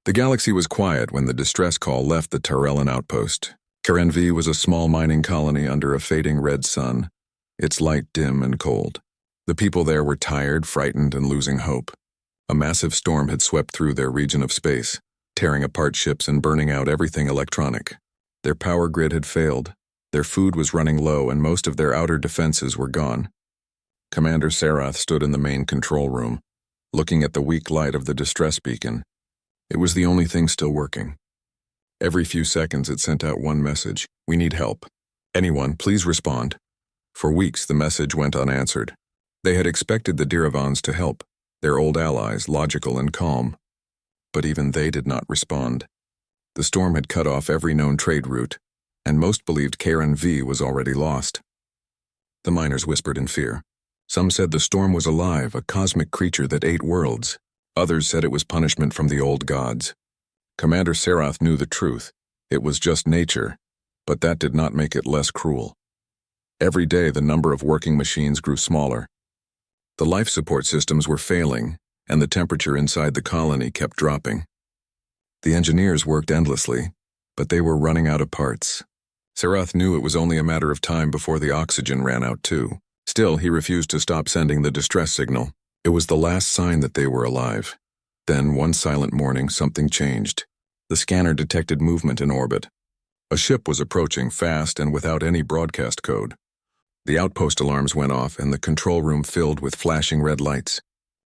The galaxy was quiet when the distress call left the Tyrellan outpost. Karen V was a small mining colony under a fading red sun, its light dim and cold. The people there were tired, frightened, and losing hope. A massive storm had swept through their region of space, tearing apart ships and burning out everything electronic. Their power grid had failed, their food was running low, and most of their outer defenses were gone. Commander Sarath stood in the main control room, looking at the weak light of the distress beacon. It was the only thing still working. Every few seconds it sent out one message: "We need help. Anyone, please respond." For weeks the message went unanswered. They had expected the Diravans to help, their old allies, logical and calm. But even they did not respond. The storm had cut off every known trade route, and most believed Karen V was already lost. The miners whispered in fear. Some said the storm was alive, a cosmic creature that ate worlds. Others said it was punishment from the old gods. Commander Sarath knew the truth. It was just nature, but that did not make it less cruel. Every day the number of working machines grew smaller. The life support systems were failing, and the temperature inside the colony kept dropping. The engineers worked endlessly, but they were running out of parts. Sarath knew it was only a matter of time before the oxygen ran out too. Still, he refused to stop sending the distress signal. It was the last sign that they were alive. Then, one silent morning, something changed. The scanner detected movement in orbit. A ship was approaching fast and without any broadcast code. The outpost alarms went off and the control room filled with flashing red lights.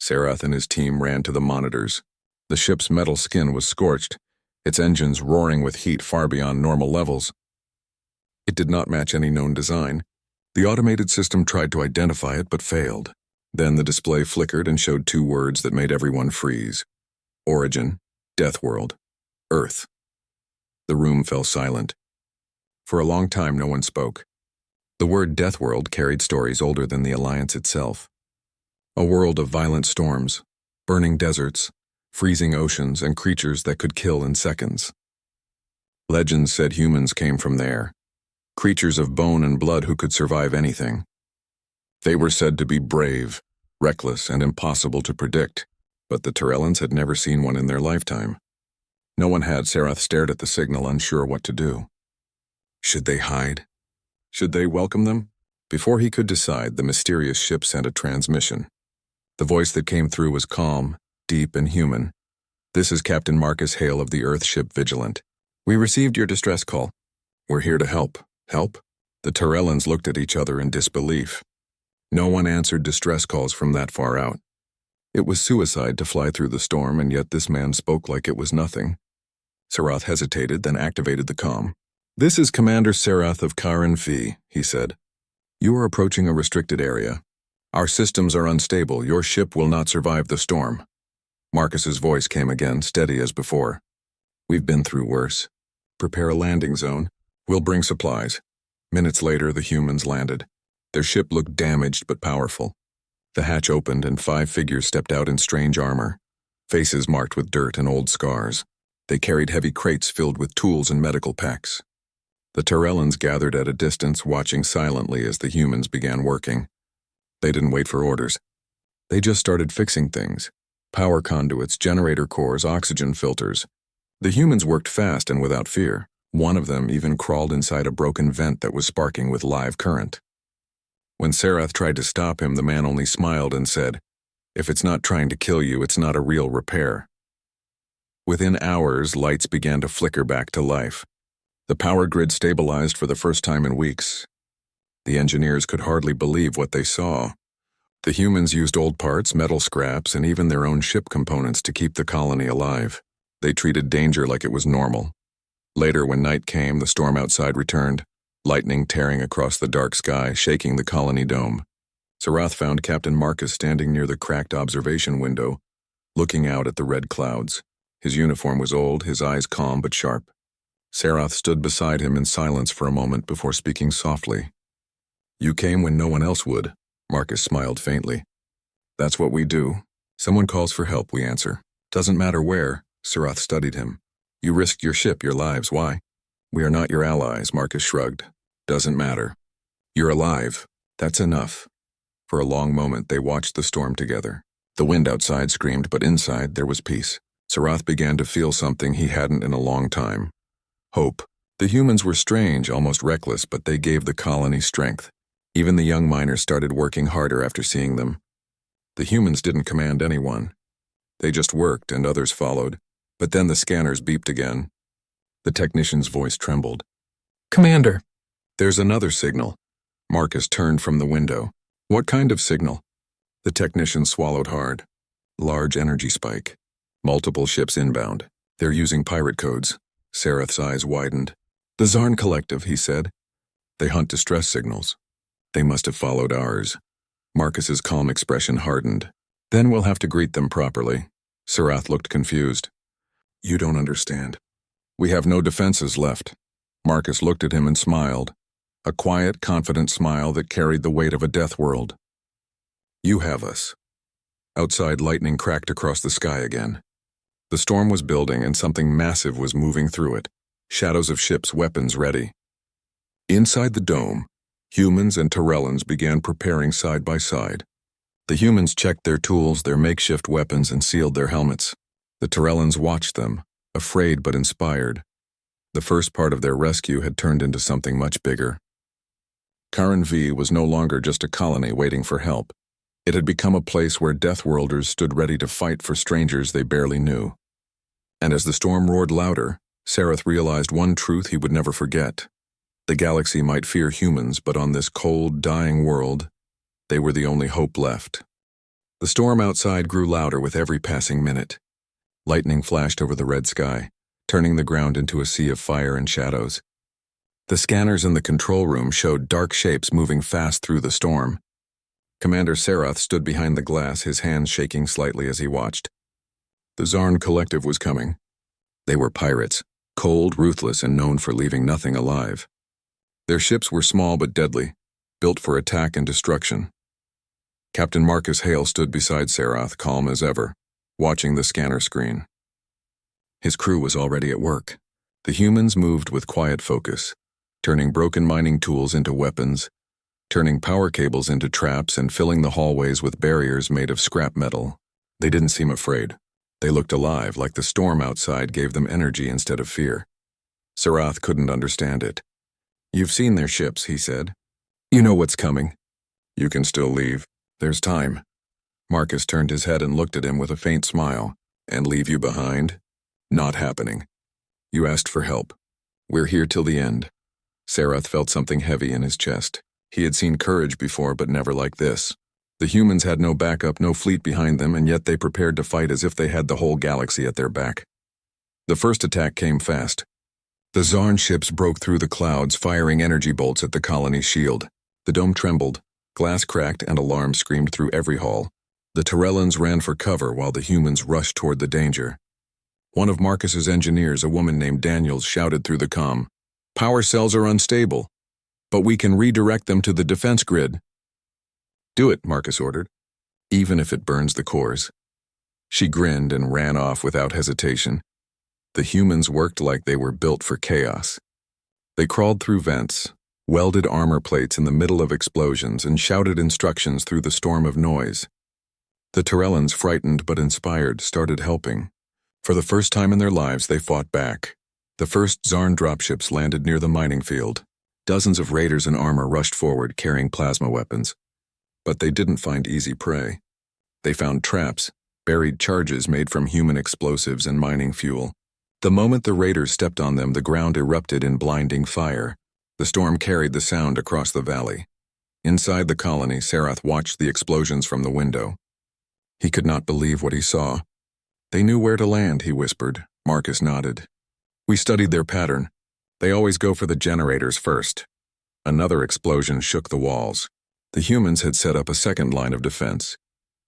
Sarath and his team ran to the monitors. The ship's metal skin was scorched, its engines roaring with heat far beyond normal levels. It did not match any known design. The automated system tried to identify it but failed. Then the display flickered and showed two words that made everyone freeze: Origin, Deathworld, Earth. The room fell silent. For a long time no one spoke. The word Deathworld carried stories older than the Alliance itself. A world of violent storms, burning deserts, freezing oceans, and creatures that could kill in seconds. Legends said humans came from there, creatures of bone and blood who could survive anything. They were said to be brave, reckless, and impossible to predict, but the Tyrellans had never seen one in their lifetime. No one had. Sarath stared at the signal, unsure what to do. Should they hide? Should they welcome them? Before he could decide, the mysterious ship sent a transmission. The voice that came through was calm, deep, and human. "This is Captain Marcus Hale of the Earth ship Vigilant. We received your distress call. We're here to help." Help? The Tyrellans looked at each other in disbelief. No one answered distress calls from that far out. It was suicide to fly through the storm, and yet this man spoke like it was nothing. Sarath hesitated, then activated the comm. "This is Commander Sarath of Karen V," he said. "You are approaching a restricted area. Our systems are unstable. Your ship will not survive the storm." Marcus's voice came again, steady as before. "We've been through worse. Prepare a landing zone. We'll bring supplies." Minutes later, the humans landed. Their ship looked damaged but powerful. The hatch opened and 5 figures stepped out in strange armor, faces marked with dirt and old scars. They carried heavy crates filled with tools and medical packs. The Tyrellans gathered at a distance, watching silently as the humans began working. They didn't wait for orders. They just started fixing things: power conduits, generator cores, oxygen filters. The humans worked fast and without fear. One of them even crawled inside a broken vent that was sparking with live current. When Sarath tried to stop him, the man only smiled and said, "If it's not trying to kill you, it's not a real repair." Within hours, lights began to flicker back to life. The power grid stabilized for the first time in weeks. The engineers could hardly believe what they saw. The humans used old parts, metal scraps, and even their own ship components to keep the colony alive. They treated danger like it was normal. Later, when night came, the storm outside returned, lightning tearing across the dark sky, shaking the colony dome. Sarath found Captain Marcus standing near the cracked observation window, looking out at the red clouds. His uniform was old, his eyes calm but sharp. Sarath stood beside him in silence for a moment before speaking softly. "You came when no one else would." Marcus smiled faintly. "That's what we do. Someone calls for help, we answer. Doesn't matter where." Sarath studied him. "You risked your ship, your lives. Why?" "We are not your allies," Marcus shrugged. "Doesn't matter. You're alive. That's enough." For a long moment they watched the storm together. The wind outside screamed, but inside there was peace. Sarath began to feel something he hadn't in a long time. Hope. The humans were strange, almost reckless, but they gave the colony strength. Even the young miners started working harder after seeing them. The humans didn't command anyone. They just worked, and others followed. But then the scanners beeped again. The technician's voice trembled. Commander. There's another signal. Marcus turned from the window. What kind of signal? The technician swallowed hard. Large energy spike. Multiple ships inbound. They're using pirate codes. Sarath's eyes widened. The Zarn Collective, he said. They hunt distress signals. They must have followed ours. Marcus's calm expression hardened. Then we'll have to greet them properly. Sarath looked confused. You don't understand. We have no defenses left. Marcus looked at him and smiled. A quiet, confident smile that carried the weight of a death world. You have us. Outside, lightning cracked across the sky again. The storm was building and something massive was moving through it. Shadows of ships, weapons ready. Inside the dome, humans and Tyrellans began preparing side by side. The humans checked their tools, their makeshift weapons, and sealed their helmets. The Tyrellans watched them, afraid but inspired. The first part of their rescue had turned into something much bigger. Karen V was no longer just a colony waiting for help. It had become a place where Deathworlders stood ready to fight for strangers they barely knew. And as the storm roared louder, Sarath realized one truth he would never forget. The galaxy might fear humans, but on this cold, dying world, they were the only hope left. The storm outside grew louder with every passing minute. Lightning flashed over the red sky, turning the ground into a sea of fire and shadows. The scanners in the control room showed dark shapes moving fast through the storm. Commander Sarath stood behind the glass, his hands shaking slightly as he watched. The Zarn Collective was coming. They were pirates, cold, ruthless, and known for leaving nothing alive. Their ships were small but deadly, built for attack and destruction. Captain Marcus Hale stood beside Sarath, calm as ever, watching the scanner screen. His crew was already at work. The humans moved with quiet focus, turning broken mining tools into weapons, turning power cables into traps, and filling the hallways with barriers made of scrap metal. They didn't seem afraid. They looked alive, like the storm outside gave them energy instead of fear. Sarath couldn't understand it. You've seen their ships, he said. You know what's coming. You can still leave. There's time. Marcus turned his head and looked at him with a faint smile. And leave you behind? Not happening. You asked for help. We're here till the end. Sarath felt something heavy in his chest. He had seen courage before, but never like this. The humans had no backup, no fleet behind them, and yet they prepared to fight as if they had the whole galaxy at their back. The first attack came fast. The Zarn ships broke through the clouds, firing energy bolts at the colony's shield. The dome trembled, glass cracked, and alarms screamed through every hall. The Tyrellans ran for cover while the humans rushed toward the danger. One of Marcus's engineers, a woman named Daniels, shouted through the comm, "Power cells are unstable, but we can redirect them to the defense grid." "Do it," Marcus ordered, "even if it burns the cores." She grinned and ran off without hesitation. The humans worked like they were built for chaos. They crawled through vents, welded armor plates in the middle of explosions, and shouted instructions through the storm of noise. The Tyrellans, frightened but inspired, started helping. For the first time in their lives, they fought back. The first Zarn dropships landed near the mining field. Dozens of raiders in armor rushed forward, carrying plasma weapons. But they didn't find easy prey. They found traps, buried charges made from human explosives and mining fuel. The moment the raiders stepped on them, the ground erupted in blinding fire. The storm carried the sound across the valley. Inside the colony, Sarath watched the explosions from the window. He could not believe what he saw. "They knew where to land," he whispered. Marcus nodded. "We studied their pattern. They always go for the generators first." Another explosion shook the walls. The humans had set up a second line of defense,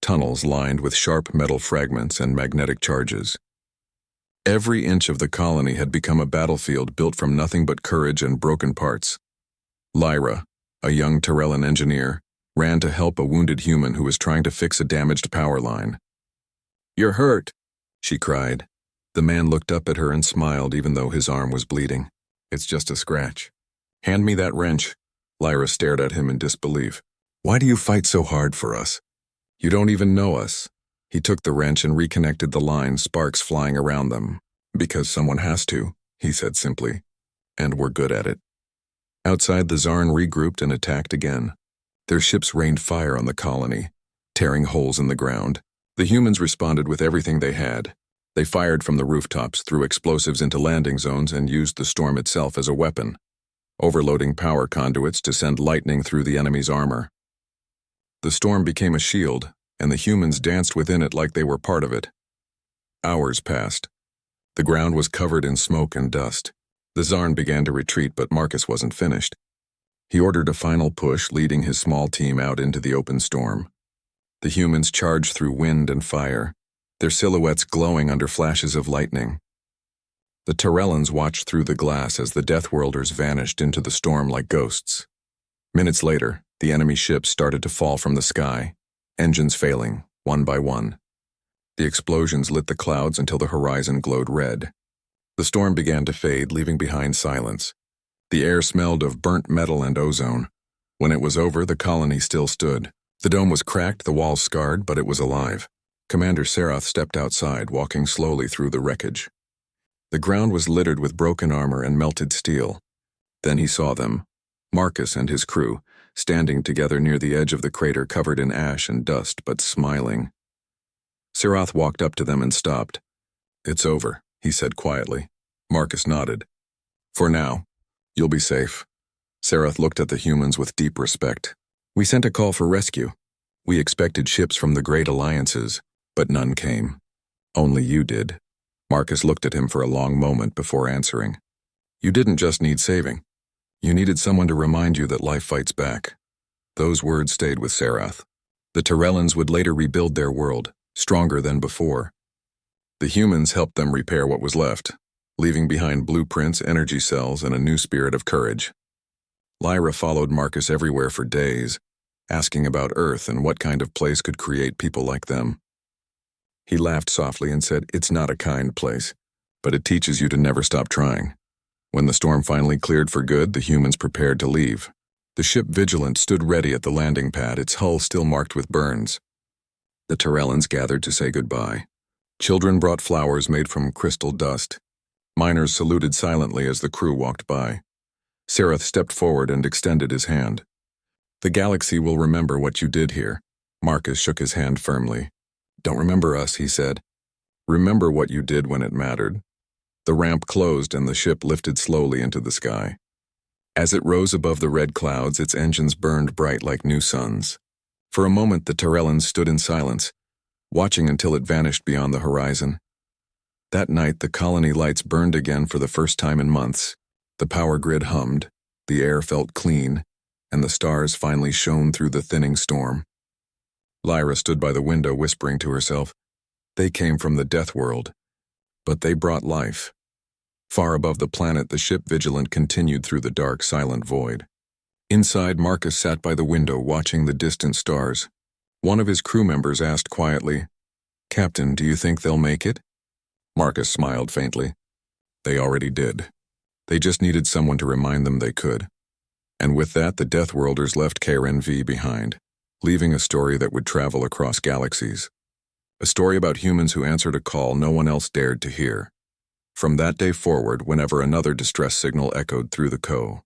tunnels lined with sharp metal fragments and magnetic charges. Every inch of the colony had become a battlefield built from nothing but courage and broken parts. Lyra, a young Tyrellan engineer, ran to help a wounded human who was trying to fix a damaged power line. "You're hurt," she cried. The man looked up at her and smiled even though his arm was bleeding. "It's just a scratch." "Hand me that wrench." Lyra stared at him in disbelief. "Why do you fight so hard for us? You don't even know us." He took the wrench and reconnected the line, sparks flying around them. "Because someone has to," he said simply. "And we're good at it." Outside, the Zarn regrouped and attacked again. Their ships rained fire on the colony, tearing holes in the ground. The humans responded with everything they had. They fired from the rooftops, threw explosives into landing zones, and used the storm itself as a weapon, overloading power conduits to send lightning through the enemy's armor. The storm became a shield, and the humans danced within it like they were part of it. Hours passed. The ground was covered in smoke and dust. The Zarn began to retreat, but Marcus wasn't finished. He ordered a final push, leading his small team out into the open storm. The humans charged through wind and fire, their silhouettes glowing under flashes of lightning. The Tyrellans watched through the glass as the Deathworlders vanished into the storm like ghosts. Minutes later, the enemy ships started to fall from the sky, engines failing, one by one. The explosions lit the clouds until the horizon glowed red. The storm began to fade, leaving behind silence. The air smelled of burnt metal and ozone. When it was over, the colony still stood. The dome was cracked, the walls scarred, but it was alive. Commander Serath stepped outside, walking slowly through the wreckage. The ground was littered with broken armor and melted steel. Then he saw them, Marcus and his crew, standing together near the edge of the crater, covered in ash and dust, but smiling. Serath walked up to them and stopped. "It's over," he said quietly. Marcus nodded. "For now, you'll be safe." Serath looked at the humans with deep respect. "We sent a call for rescue. We expected ships from the Great Alliances, but none came. Only you did." Marcus looked at him for a long moment before answering. "You didn't just need saving. You needed someone to remind you that life fights back." Those words stayed with Serath. The Tyrellans would later rebuild their world, stronger than before. The humans helped them repair what was left, leaving behind blueprints, energy cells, and a new spirit of courage. Lyra followed Marcus everywhere for days, asking about Earth and what kind of place could create people like them. He laughed softly and said, "It's not a kind place, but it teaches you to never stop trying." When the storm finally cleared for good, the humans prepared to leave. The ship Vigilant stood ready at the landing pad, its hull still marked with burns. The Tyrellans gathered to say goodbye. Children brought flowers made from crystal dust. Miners saluted silently as the crew walked by. Serath stepped forward and extended his hand. "The galaxy will remember what you did here." Marcus shook his hand firmly. "Don't remember us," he said. "Remember what you did when it mattered." The ramp closed and the ship lifted slowly into the sky. As it rose above the red clouds, its engines burned bright like new suns. For a moment, the Tyrellans stood in silence, watching until it vanished beyond the horizon. That night, the colony lights burned again for the first time in months. The power grid hummed, the air felt clean, and the stars finally shone through the thinning storm. Lyra stood by the window, whispering to herself, "They came from the death world, but they brought life." Far above the planet, the ship Vigilant continued through the dark, silent void. Inside, Marcus sat by the window, watching the distant stars. One of his crew members asked quietly, "Captain, do you think they'll make it?" Marcus smiled faintly. "They already did. They just needed someone to remind them they could." And with that, the Deathworlders left KRNV behind, leaving a story that would travel across galaxies. A story about humans who answered a call no one else dared to hear. From that day forward, whenever another distress signal echoed through the CO,